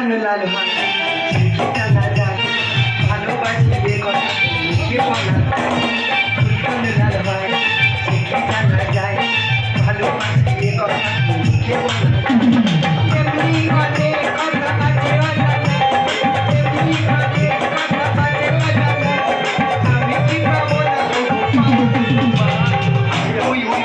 ফুটকানো লাল ভাই জানা যায় ভালোবাসি এ কথা মুখে বলা ফুটকানো লাল ভাই জানা যায় ভালোবাসি এ কথা মুখে বলা এমনি ঘটে কথা কাছে অজানা এমনি ঘটে কথা কাছে অজানা আমি কি পাবো না ওই ওই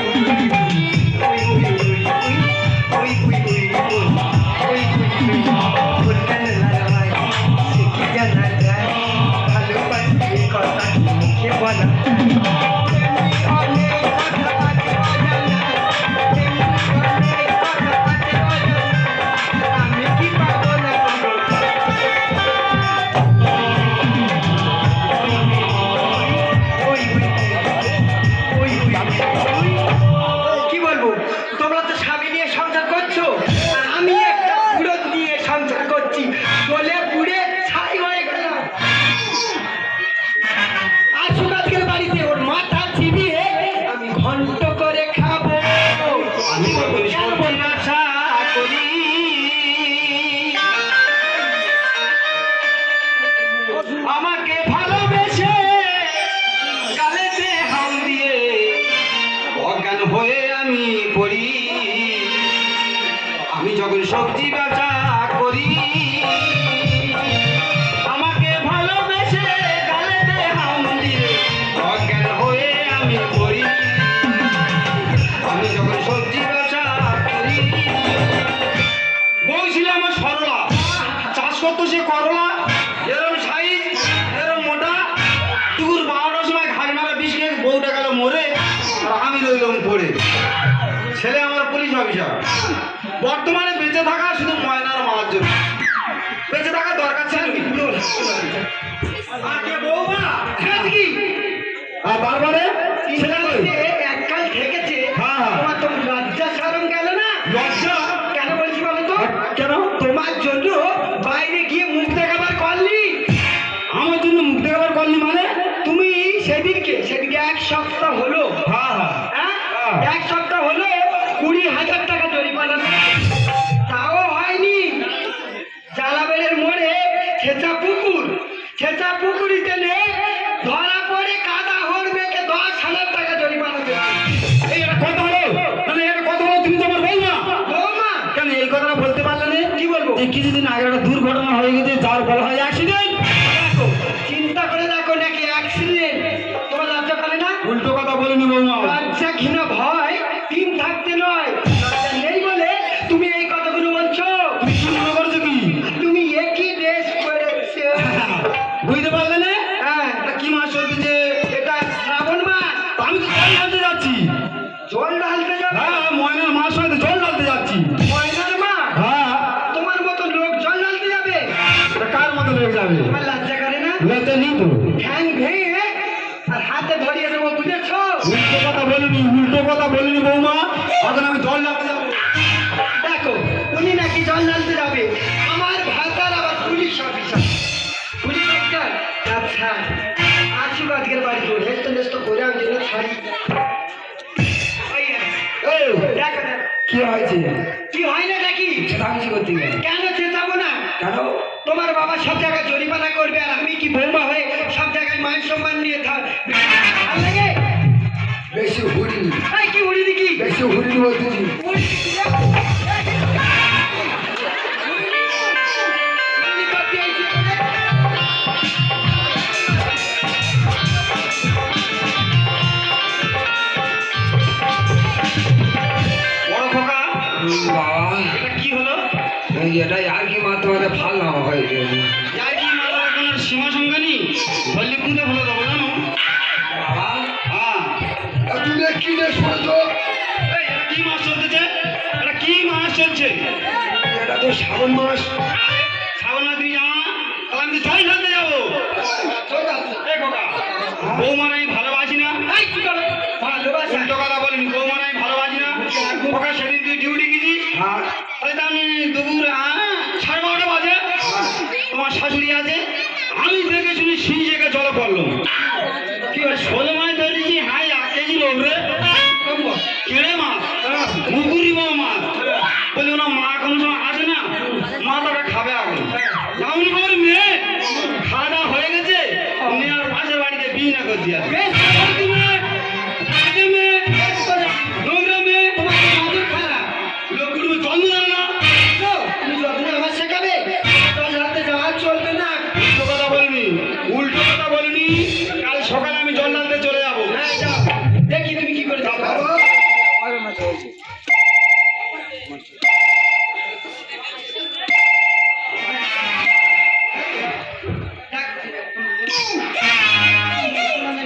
আমাকে ভালোবেসে গালেতে হাম দিয়ে অজ্ঞান হয়ে আমি পড়ি আমি যখন সবজি বেচা করি আমাকে ভালোবেসে গালেতে হাম দিয়ে অজ্ঞান হয়ে আমি পড়ি আমি যখন সবজি বেচা করি বউ ছিল আমার সরলা চাষ করতো সে করলা এরকম সাইজ এরকম মোটা টুকুর 12টার সময় ঘাস মারা বিষ খেয়ে বউটা গেল মরে আর আমি রইলাম পড়ে ছেলে আমার পুলিশ অফিসার বর্তমানে বেঁচে থাকা শুধু ময়নার মার জন্য বেঁচে থাকার দরকার ছিল আগে বৌমা কি আর বারবারে ছেলে এককাল থেকেছে তোমার তো লজ্জা শরম গেল না লজ্জা কেন বলছি বলো তো কেন তোমার জন্য বাইরে গিয়ে মুখ দেখাবার করলি আমার জন্য মুখ দেখাবার করলি মানে তুমি সেদিনকে এক সপ্তাহ হলো এক সপ্তাহ হলো 20,000 টাকা জরিমানা তাও হয়নি জালাবেলের মোড়ে ছেঁচা পুকুরিতে নে ধরা পড়ে কাদা হরবেকে 10,000 টাকা জরিমানা দেবে এই কথা হলো মানে এর কথা হলো তুমি তো আমার বৌমা কেন এই কথাটা বলতে পারলে না কি বলবো যে কিছুদিন আগে একটা দুর্ঘটনা হয়ে গেছে যার বলা হয় অ্যাক্সিডেন্ট চিন্তা করে দেখো নাকি অ্যাক্সিডেন্ট তোমার লজ্জা করে না উল্টো কথা বলিনি বৌমা লজ্জা ঘৃণা ভয় তিন থাকতে নয় লজ্জা নেই বলে তুমি এই কথাগুলো বলছো তুমি কি মনে করছো কি তুমি একই ড্রেস পরেছো বুঝতে পারলে না হ্যাঁ কি মাস চলতেছে এটা শ্রাবণ মাস আমি তো জল ঢালতে যাচ্ছি জল ঢালতে যাবে হ্যাঁ ময়নার মাস হয়তো জল ঢালতে যাচ্ছি ময়নার মাস হ্যাঁ তোমার মতো লোক জল ঢালতে যাবে কার মতো লোক যাবে তোমার লজ্জা করে না লজ্জা নেই তো ঠ্যাং ভেঙে আর হাতে ধরিয়ে দেবো বুঝেছো উল্টো কথা বলিনি বৌমা এখন আমি জল ঢালতে যাবো দেখো উনি নাকি জল ঢালতে যাবে আমার ভাতার আবার পুলিশ অফিসার আচ্ছা আসুক আজকের বাড়ি তো হেস্ত করে আমি জন্য ছাড়ি কি হয়েছে কি হয় না নাকি চেঁচামেচি করতে গেলে কেন চেঁচাবো না কেন তোমার বাবা সব জায়গায় জরিমানা করবে আর আমি কি বৌমা হয়ে সব জায়গায় মান সম্মান নিয়ে ভাল লাগে বেশি হুড়িনি কি হুড়িনি কি বেশি হুড়িনি বলতেছি কি হলো এটাই আর কি মাধ্যমে ভাল না হয়েছে আর কি মাধ্যমে সীমা সংখ্যা নেই বললি কোনটা ভালো দেবো জানো তুমি কি দেশ করেছো কি মাস চলতেছে এটা কি মাস চলছে এটা তো শ্রাবণ মাস তুমি জানো না তাহলে আমি তো জল ঢালতে যাবো বৌমা আমি ভালোবাসি না উল্টো কথা বলিনি বৌমা আমি ভালোবাসি না ওকে সেদিন তুই ডিউটি গেছিস আমি দুপুর 12:30 বাজে তোমার শাশুড়ি আছে আমি দেখে শুনি সেই জায়গায় জল পড়লো কি হয় 16 মাছ ধরেছি হাই 1 কেজি লোক রে কেড়ে মাছ মুগুরি মাছ বলি ওনা মা কোনো সময় আসে না মা তাকে খাবে আগে দিয়ে আসবে। ফালতু মেয়ে, বাজে মেয়ে, নোংরা মেয়ে, তোমার নজর খারাপ। লোকগুলো জন্ম দেয় না। তুমি যতটা আমার শেখাবে জল ঢালতে যাওয়া চলবে না। উল্টো কথা বলিনি, উল্টো কথা বলিনি। কাল সকালে আমি জল ঢালতে চলে যাবো। হ্যাঁ যাও, দেখি তুমি কি করে যাও।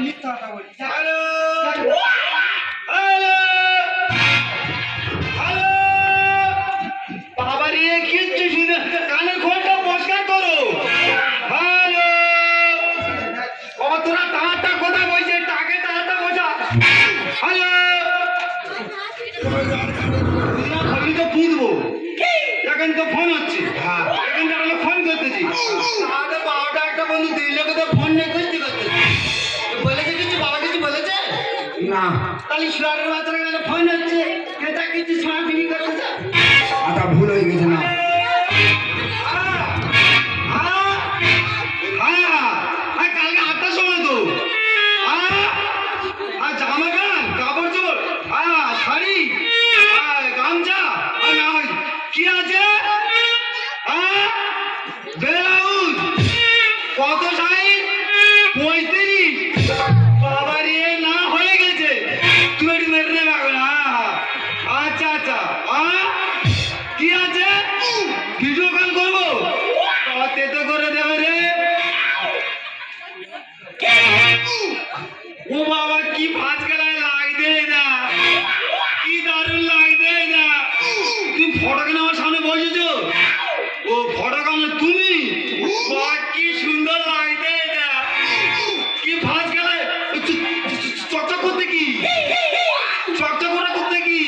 মিথ্যা কথা বলি। যাও। Hello, hello, hello. বাবারে কিচ্ছু শুনে কানের খোলটা পরিষ্কার করো। হ্যালো, ও তোরা তারটা কোথায় বসে? টাকে তারটা বসা। হ্যালো, না খালি তো পুঁতবো। এখন তো ফোন হচ্ছে। এখন তো ফোন করতেছি। তাহলে বাবাটা একটা বন্ধু দিলে তো ফোন নিয়ে করতে করতেছি। বলেছে কিছু, বাবা কিছু বলেছে? না, তাহলে শিলারের বাচ্চারা গেলে ফোন হচ্ছে, এটা কিছু ছাড়াছাড়ি করতেছে। আটা ভুল হয়ে গেছে না। কালকে 8টার সময় তো জামা প্যান্ট কাপড় চোপড় শাড়ি গামছা না হয় কি আছে ব্লাউজ কত সাইজ 35 বাবা রে না হয়ে গেছে তুই একটু মেরে নেবে এখন আচ্ছা আচ্ছা কি আছে ভিডিও কল করবো তে তো করে দেবে রে ও বাবা কি ভাজ গেলায় লাগবে না কি দারুণ লাগবে না তুমি ফটো কেন আমার সামনে বসেছো ও ফটো কেন তুমি বাহ কি সুন্দর লাগবে না কি ভাজ গেলায় চকচক করতে কি চকচক করা করতে কি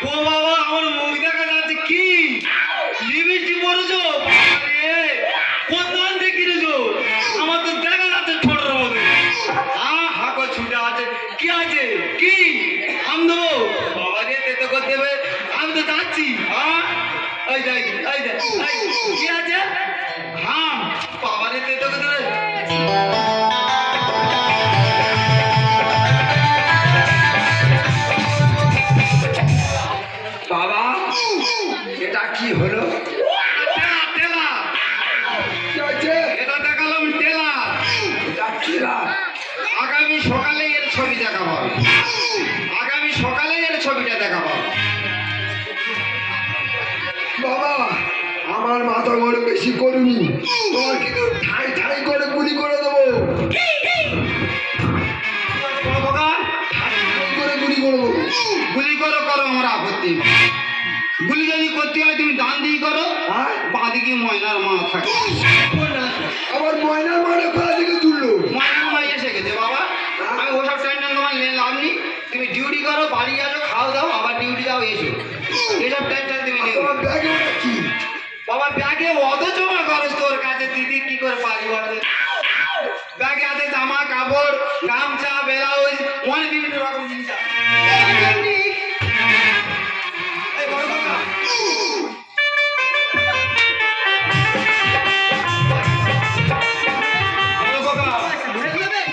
ও বাবা আমার মুখ দেখা যাচ্ছে কি লিপস্টিক পরেছো কোন দোকান থেকে কিনেছো আমার তো দেখা যাচ্ছে ছোটর মধ্যে হাঁকো ছুটে আছে কি আছে কি আম দেবো বাবা রে তেতো করে দেবে আমি তো যাচ্ছি এই দেখ এই দেখ কি আছে হাম বাবা রে তেতো করে দেবে বাবা এটা কি হলো? এটা দেখালাম টেলার আগামী সকালে এর ছবি দেখাবো আগামী সকালে এর ছবিটা দেখাবো বাবা আমার মাথা গরম বেশি করুনি তোমার কিন্তু ঠাই ঠাই করে গুলি করে দেবো করে গুলি করবো গুলি করো করো আমার আপত্তি নেই। গুলি যদি করতে হয় তুমি ডান দিকে করো হ্যাঁ? বাঁ দিকে ময়নার মা থাকে আবার ময়নার মানে কোথা থেকে তুললো ময়নার মা এসে গেছে বাবা আমি ওসব টেনশন তোমার নিয়ে লাভ নেই তুমি ডিউটি করো বাড়ি আসো খাও দাও আবার ডিউটি যাও এসো এসব টেনশন তুমি নিও তোমার ব্যাগে ওটা কি বাবা ব্যাগে অত জমা করো তোর কাছে দিদি কি করে পারি বলে ব্যাগে আছে জামা কাপড় গামছা ব্লাউজ অনেক বিভিন্ন রকম জিনিস আছে এই বড় কাকা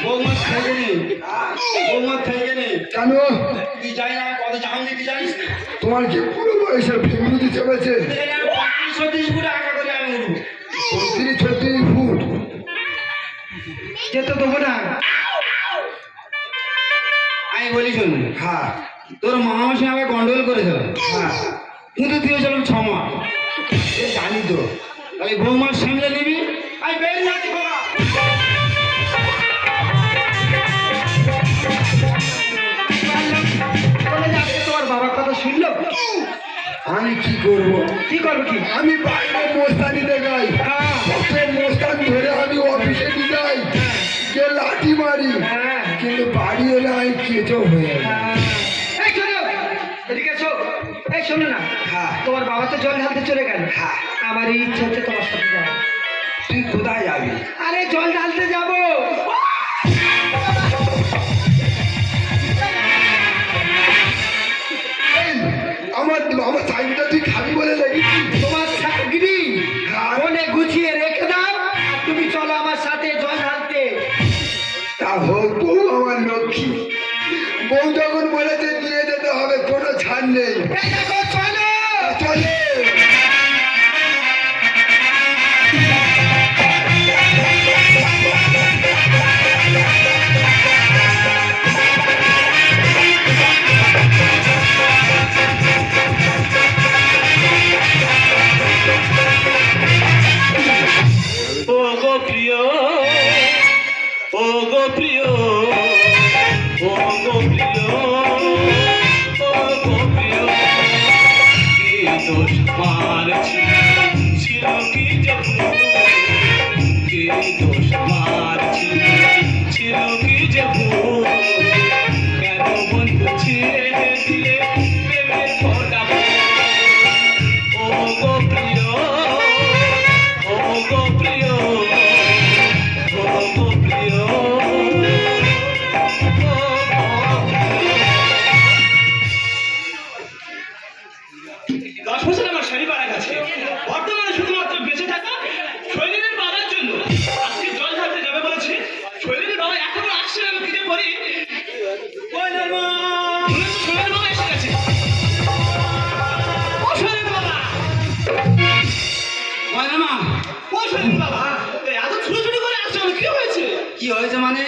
বৌমা থেকে নেই বৌমা থেকে নেই কেন তুই জানি না কত জাম দিতে জানিস তোমার কি পুরো বয়সের ফ্যামিলি চেপেছে 35 ফুট আশা করে আমি উঠবো 36 ফুট যেতে দেবো না। আমি বলি শোন হ্যাঁ তোর মামার সঙ্গে আবার গন্ডগোল করেছিল হ্যাঁ কিন্তু তুই হয়েছিলাম 6 মাস এ জানি তো তাই বৌমার সামলে নিবি আমি বেরিয়ে যাচ্ছি বাবা বলে যে আজকে তোমার বাবার কথা শুনলো, আমি কি করব কি করবো কি? আমি বাইরে মোস্তানিতে যাই সব মোস্তান ধরে আমি অফিসে নিয়ে যাই যে লাঠি মারি হ্যাঁ। কিন্তু বাড়ি এলে আমি কেঁচো হয়ে যাই এই শোনো, এদিকে এসো। এই শোনো না, হ্যাঁ। তোমার বাবা তো জল ঢালতে চলে গেল। হ্যাঁ। আমার এই ইচ্ছে হচ্ছে তোমার সাথে যাবো। তুই কোথায় যাবি আরে জল ঢালতে যাবো। এই, আমার আমার চাকরিটা তুই খাবি বলে লেগেছি তোমার চাকরি হ্যাঁ। মনে গুছিয়ে রেখে দাও, আর তুমি চলো আমার সাথে জল ঢালতে। দোষ মারছি ছিল কি যে ভুল কি দোষ মারছি ছিল কি যে ভুল কেন বন্ধু ছেড়ে দিলে প্রেমের ফোটা ও গো প্রিয় ও গো প্রিয় ও গো প্রিয় 10 বছর আমার শাড়ি পাড়া গেছে বর্তমানে শুধুমাত্র বেঁচে থাকা শৈলীনের বাবার জন্য আজকে জল ঢালতে যাবে বলেছে শৈলীনের বাবা এখনো আসছে না আমি কি যে করি শৈলীনের বাবা এসে গেছে ও শৈলীনের বাবা মা ও শৈলীনের বাবা এত ছুটোছুটি করে আসছে কি হয়েছে কি হয়েছে মানে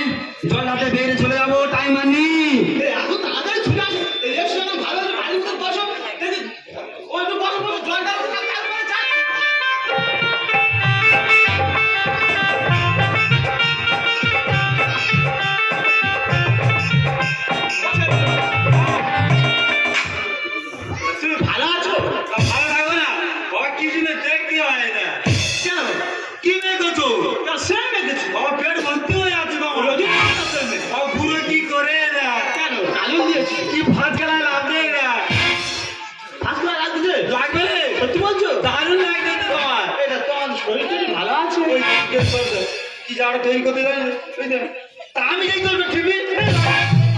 জল ঢালতে বেরিয়ে চলে যাবো টাইম আর নেই এত তাড়াতাড়ি ছুটে আসে এসে আমার ভালো হলে বাড়ির ভিতর বসো দেখি ওই তো বসো বসো জল ঢালতে তারপরে যাই তুমি ভালো আছো ভালো থাকো না বাবা কি দিনে দেখতে হয় না কেন কি মেঘেছো সে মেঘেছো বাবা পেট ভর্তি হয়ে আছে বাবা বাবা পুরো কি করে না কেন কালিও দিয়েছি কি ভাত খেলায় লাভ নেই না ভাত খেলা লাগছে লাগবে সত্যি বলছো দারুণ লাগছে তো তোমার এটা তোমার শরীর টরীর ভালো আছে কি যাওয়াটা তৈরি করতে জানি তা আমি যাই করবো টিভি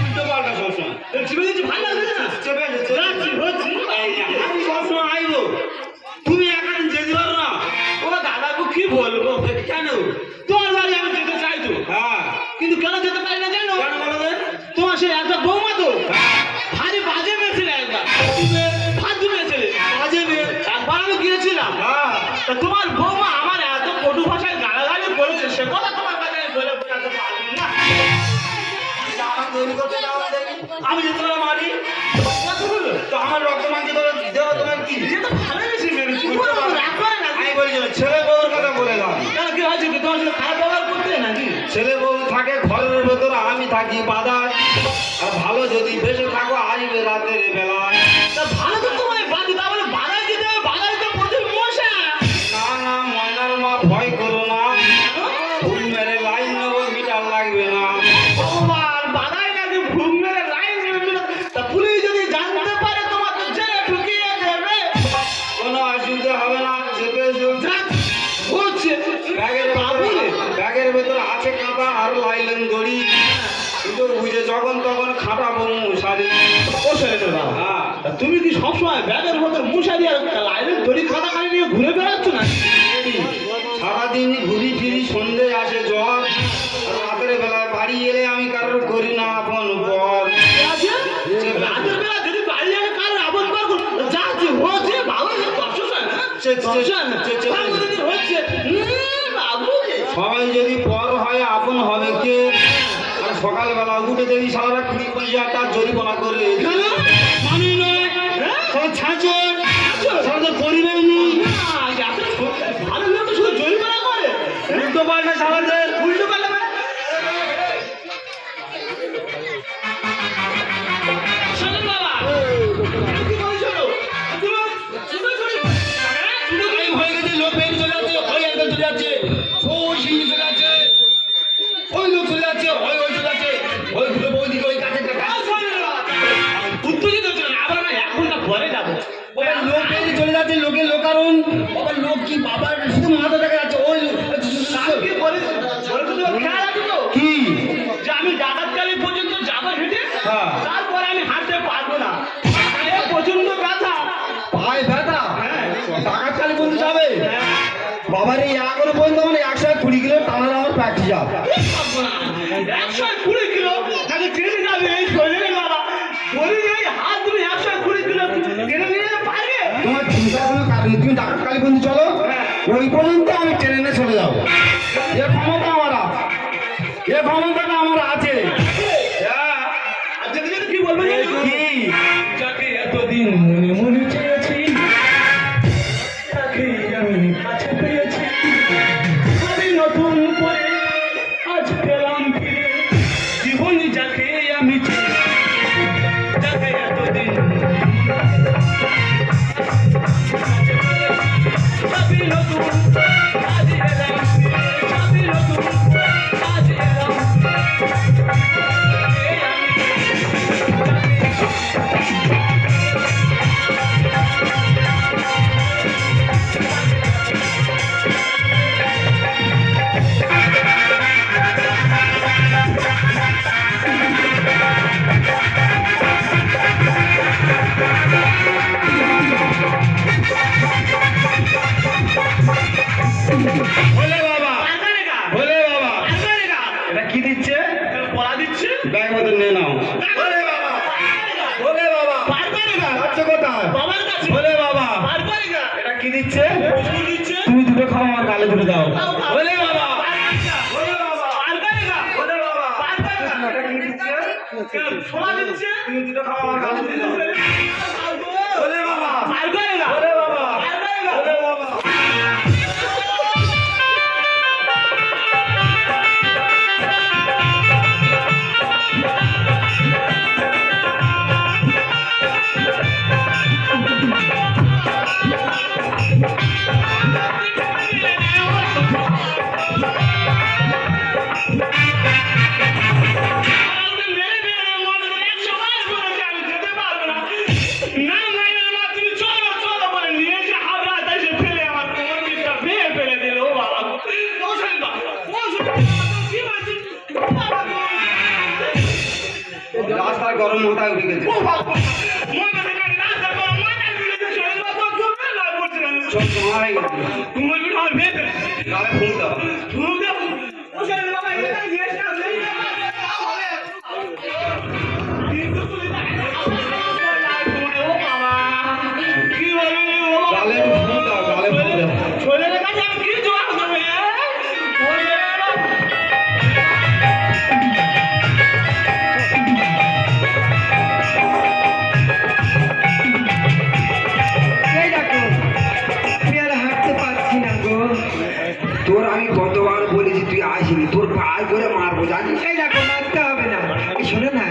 উল্টো পাল্টা সবসময় টিভি কিছু ভালো লাগছে না চেপে হচ্ছে আমি সবসময় আইবো তুমি একা যেতে পারো না ও দাদাকে কি বলবো কেন তোমার বাড়ি আমি যেতে চাই তো হ্যাঁ কিন্তু কেন যেতে পারি না জানো কেন বলো তোমার সে একটা বৌমা তো ভারী বাজে মেয়েছিল একবার ফাঁদু মেয়েছিল বাজে মেয়ে একবার আমি গিয়েছিলাম তা তোমার বৌমা আমার এত কটু ভাষায় গালাগালি করেছে সে কথা তোমার কাছে আমি বলে বোঝাতে পারবো না আমি যেতে পারলাম মারি তো আমার রক্ত মাংসে দেওয়া তোমার কি যেটা ভালো বেশি আমি বলছি ছেলে বউর কথা বলে দাও কেন কি হয়েছে কি তোমার সাথে খারাপ ব্যবহার করতে নাকি ছেলে বউ থাকে ঘরের ভেতরে আমি থাকি বাদায় আর ভালো যদি বেঁচে থাকো আসবে রাতের বেলায় তা ভালো তো তোমায় বাদি তাহলে বাদায় দিতে হবে বাদায় তো প্রচুর মশা না না ময়নার মা ভয় করো না ঘুম মেরে লাইন নেবো মিটার লাগবে না ভগবান বাদায় নাকি ঘুম মেরে লাইন নেবে না তা পুলিশ যদি জানতে পারে তোমার তো জেলে ঢুকিয়ে দেবে কোনো অসুবিধা হবে না চেপে হচ্ছে ব্যাগের ভেতরে আছে কাঁটা আর লাইলেন দড়ি কিন্তু বুঝে যখন তখন খাটাবো মশারি ও ছেলেটা বাবা তুমি কি সবসময় ব্যাগের ভেতর মশারি আর লাইলেন দড়ি খাতা খালি নিয়ে ঘুরে বেড়াচ্ছ না সারাদিন ঘুরি ফিরি সন্ধে আসে জ্বর আর রাতের বেলায় বাড়ি এলে আমি কারোর করি না আপন পর রাতের বেলা যদি বাড়ি যাবে কারোর আপন পর যাচ্ছে হচ্ছে বাবা সবাই যদি পর হয় আপন হবে কে আর সকালবেলা উঠে দেখি সারা 20,000 টাকা জরিমানা করে মানি নয় পরিবার নেই ভালো লোক শুধু জরিমানা করে উল্টো পাল্টা সারাদের উল্টো পাল্টা লোকের লোকারণ বাবার লোক কি বাবার শুধু মাথা দেখা যাচ্ছে ওই কি যে আমি ডাকাতকালী পর্যন্ত যাবো হেঁটে তারপরে আমি হাঁটতে পারবো না প্রচন্ড ব্যথা পায়ে ব্যথা ডাকাতকালী পর্যন্ত যাবে বাবার এই এখনো পর্যন্ত মানে 120 কিলো টানার আমার প্র্যাকটিস যাবে 120 কিলো তাহলে ট্রেনে যাবে এই শরীরে বাবা শরীরে হাত তুমি 120 কিলো ট্রেনে নিয়ে পারবে তোমার চিন্তা কোনো কারণ নেই তুমি ডাকাতকালী পর্যন্ত চলো ওই পর্যন্ত আমি ট্রেনে চলে যাবো এ ক্ষমতা আমার আছে এ ক্ষমতাটা আমার আছে কি বলবো কি যাকে এতদিন মনে মনে চেয়েছি তাকে আমি কাছে পেয়েছি আমি নতুন করে আজ পেলাম ফিরে জীবনী যাকে আমি যাকে এতদিন কি দিচ্ছে তুমি দুটো খাও আমার গালে তুলে দাও বলে বাবা তুমি দুটো খাও আমার গালে তুলে দাও বলে বাবা বলে বাবা বলে বাবা রাস্তায় গরম মাথায় উঠে গেছে সব তোমার গালে ফুল দাও গালে ফুল দাও গালে ফুল দাও এই দেখো আমি আর হাঁটতে পারছি না গো। তোর আমি কতবার বলেছি তুই আসিনি, তোর পায়ে করে মারবো জানিস। এই দেখো মারতে হবে না। এই শোনো না,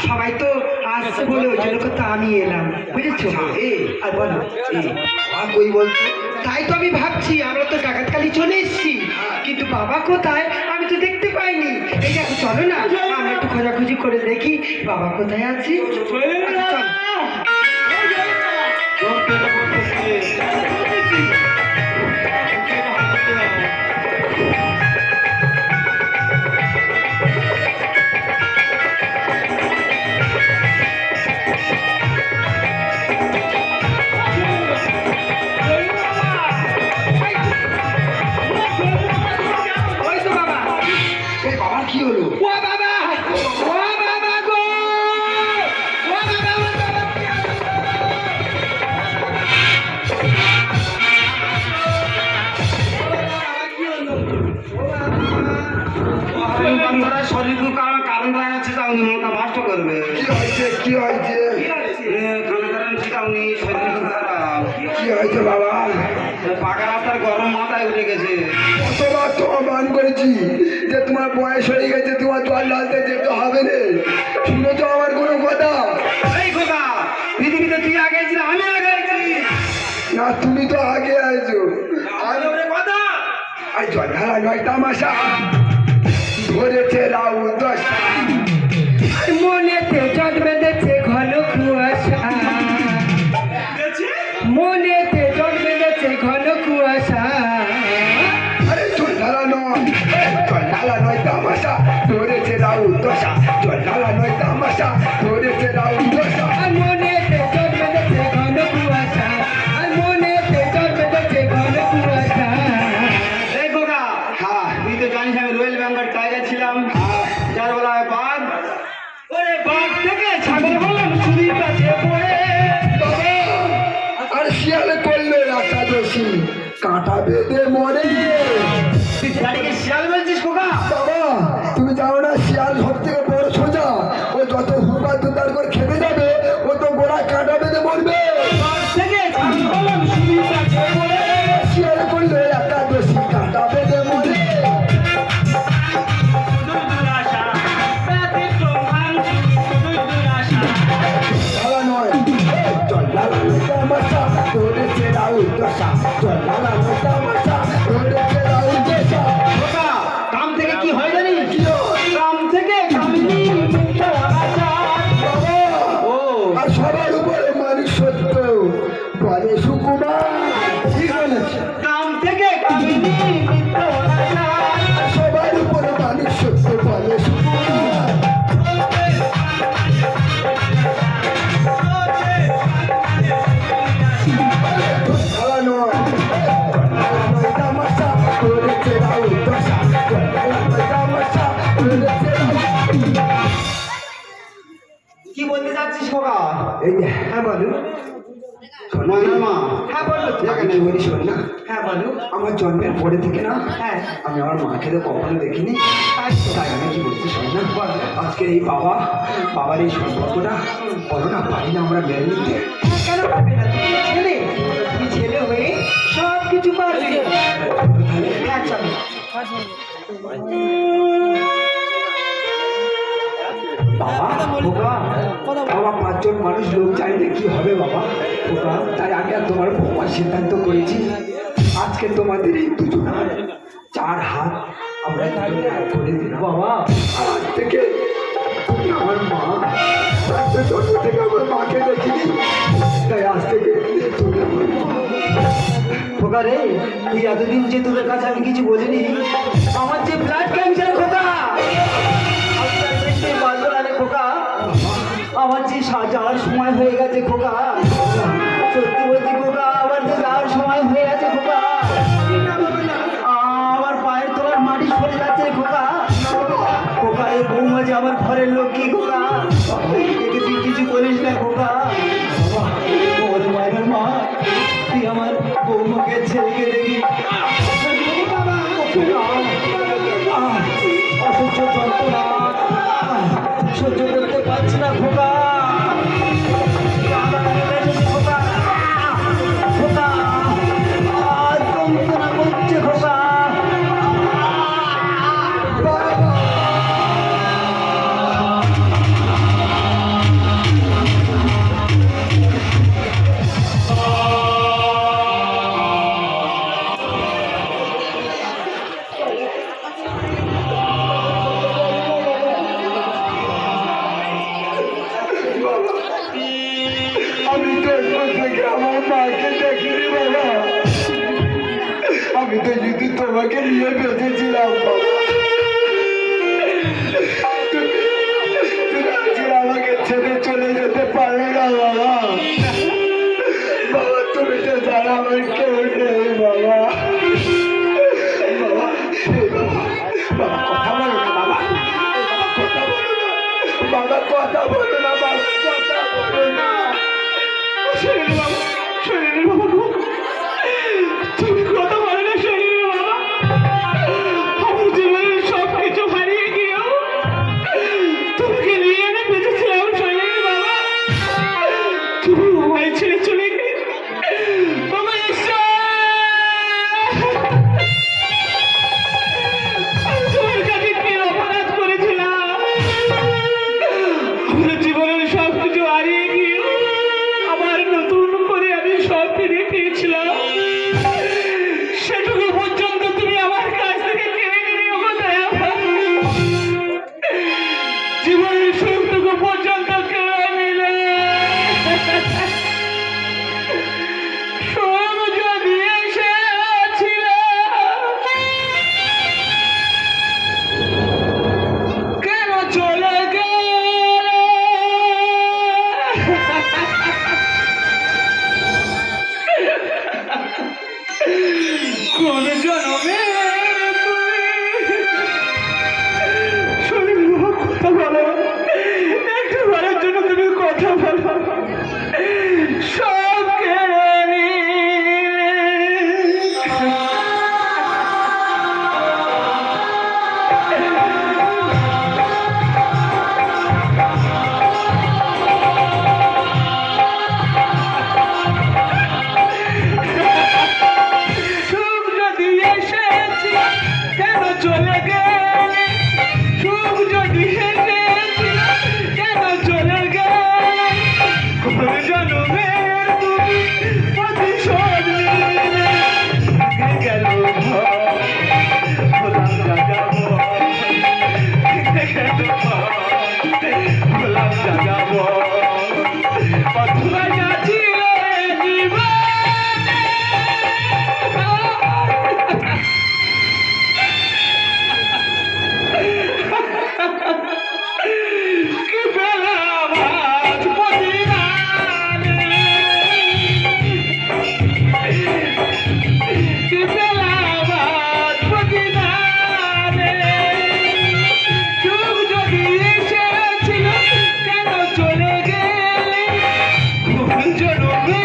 সবাই তো আসছে বলে ওই জন্য তো আমি এলাম, বুঝেছো? আর বলো আর কই বলতো তাই তো আমি ভাবছি আমরা তো ডাকাতকালি চলে এসেছি, কিন্তু বাবা কোথায় আমি তো দেখতে পাইনি। এই দেখো চলো না আমরা একটু খোঁজাখুঁজি করে দেখি বাবা কোথায় আছে। আচ্ছা, ওই তো বাবা। এই বাবার কি হলো? ও বাবা, ও বাবা গো, ও বাবা, ও বাবা। শরীর কারণ দেখাচ্ছে তাহলে মাথা নষ্ট করবে কি হয়েছে কি হয়েছে চিতাউনি শরীর খুব খারাপ কি হয়েছে বাবা? পাকা রাস্তার গরম মাথায় উঠে গেছে কতবার তো মান করেছি যে তোমার বয়স হয়ে গেছে, তোমার জল ঢালতে যেতে হবে রে। শুনে তো আমার কোনো কথা এই খোকা পৃথিবীতে তুই আগে আছিস আমি আগে আছি না, তুমি তো আগে আছো। আগে ওরে কথা আর জল ঢালা নয় তামাশা, ধরেছে রাউ দশা। মনেতে জট বেঁধেছে ঘন কুয়াশা, মনেতে জট বেঁধেছে ঘন কুয়াশা। আরে জল ঢালা নয় তামাশা, ধরেছে রাউ দশা। জল ঢালা নয় তামাশা, ধরেছে রাউ দশা। আর মনেতে জট বেঁধেছে ঘন কুয়াশা, আর মনেতে জট বেঁধেছে ঘন কুয়াশা। এই খোকা হ্যাঁ তুই তো জানিস আমি রয়্যাল বেঙ্গল টাইগার ছিলাম যার বলা হয় বাঘ ওরে বাঘ থেকে ছাগল বললাম সুদীর কাছে পড়ে বাবা, আর শিয়ালে করলে একাদশী কাঁটা বেঁধে মরে। তুই গাড়িকে শিয়াল বলছিস খোকা বাবা তুমি জানো না শিয়াল সব থেকে বড় সোজা, ও যত হুকা দুতার করে খেতে যাবে ও তো গোড়া কাঁটা বেঁধে মরবে। বাঘ থেকে ছাগল বললাম সুদীর কাছে পড়ে শিয়ালে করলে একাদশী কাঁটা বেঁধে মরে। ঢালা নয় জল ঢালা নয় তামাশা, ধরেছে রাউ দশা। জল ঢালা নয় তামাশা, ধরেছে রাউ দশা। খোকা কাম থেকে কি হয় জানিস কি হয়? কাম থেকে কামিনী মিথ্যা অনাচার। বাবা ও আর সবার উপরে মানুষ সত্য বলে সুকুমার। ঠিক বলেছে, কাম থেকে কামিনী মিথ্যা অনাচার। সবার উপরে মানুষ সত্য বলে সুকুমার। ঢালা নয় তামাশা, ধরেছে রাউ দশা। জল ঢালা নয় তামাশা, ধরেছে রাউ। কি বলতে চাচ্ছিস খোকা এই যে হ্যাঁ বলো। ময়নার মা হ্যাঁ বলো তো। আমি কি বলি শোন না, হ্যাঁ বলো। আমার জন্মের পরে থেকে না হ্যাঁ আমি আমার মাকে তো কখনো দেখিনি। আচ্ছা। তাই আমি কি বলছি শোন না, আজকে এই বাবার এই সম্পর্কটা বলো না, পারি না আমরা মেনে নিতে? কেন পারবে না? তুমি ছেলে হয়ে সব কিছু পারবে। হ্যাঁ চলো। বাবা বাবা, 5 জন মানুষ লোক চাইলে কি হবে বাবা? খোকা, তাই আমি আর তোমার বৌমা সিদ্ধান্ত করেছি, আজকে তোমাদের এই দুজনের 4 হাত আমরা দুজনে এক করে দিই বাবা। আজ থেকে তুমি আমার মা, আজকে ছোট থেকে আমার মাকে দেখিনি, তাই আজ থেকে তুমি আমার মা। খোকা রে, তুই এতদিন যে তোদের কাছে আমি কিছু বলিনি, আমার যে ব্লাড ক্যান্সার খোকা, আমি তার পেটে বাঁধবো না রে খোকা। আমার যে যাওয়ার সময় হয়ে গেছে খোকা, সত্যি বলছি খোকা, আমার যে যাওয়ার সময় হয়ে গেছে খোকা। আমার পায়ের তলার মাটি সরে যাচ্ছে খোকা। খোকা, এই বৌমা যে আমার ঘরের লোক কি খোকা, একে তুই কিছু বলিস না খোকা। ওর মায়ের মা, তুই আমার বৌমাকে ছেলেকে দেখি অসহ্য যন্ত্রণা সহ্য করতে পারছি না খোকা। খোকা খোকা, যন্ত্রণা করছে খোকা। আমি তো এরপর থেকে আমার মাকে দেখিনি বাবা, আমি তো শুধু তোমাকে নিয়ে বেঁচেছিলাম বাবা। তুমি আজকে আমাকে ছেড়ে চলে যেতে পারো না বাবা। বাবা, তুমি তো জানো আমার কেউ নেই বাবা। বাবা, এই বাবা, বাবা কথা বলো না, বাবা কথা বলো না, বাবা কথা বলো না, বাবা কথা বলো না। শরীর বাবা, শরীর বাবা গো, তুমি কথা বলো না শরীর বাবা। আমার জীবনের সব কিছু হারিয়ে গিয়েও তোমাকে নিয়ে আমি বেঁচেছিলাম শরীর বাবা। তুমি আমায় ছেড়ে চলে গেলে বাবা। আমি তোমার কাছে কি অপরাধ করেছিলাম? আমার জীবনের সব কিছু হারিয়ে গিয়ে আবার নতুন করে আমি সব ফিরে পেয়েছিলাম। সেটুকু পর্যন্ত তুমি আমার কাছ থেকে কেড়ে নিয়ে জীবনের সুখটুকু পর্যন্ত কেড়ে নিলে। সব যদি এসেছিল, কেন চলে গেলে? কোন জনমে শরীর কথা বলো, একটু বারের জন্য তুমি কথা বলো। সব কেড়ে নিলে। সুখ যদি এসেছিল, কেন চলে গেলে? সুখ যদি এসেছিল, কেন চলে গেলে? কোন জনমের তুমি প্রতিশোধ নিলে? গেল ভোলাম জাগাবো, ভোলাম জাগাবো, অথবা যাচ্ছিল জীবন। কি পেলাম আজ প্রতিদানে, কি পেলাম আজ প্রতিদানে? সুখ যদি এসেছিল, কেন চলে গেলে? কোন জনমে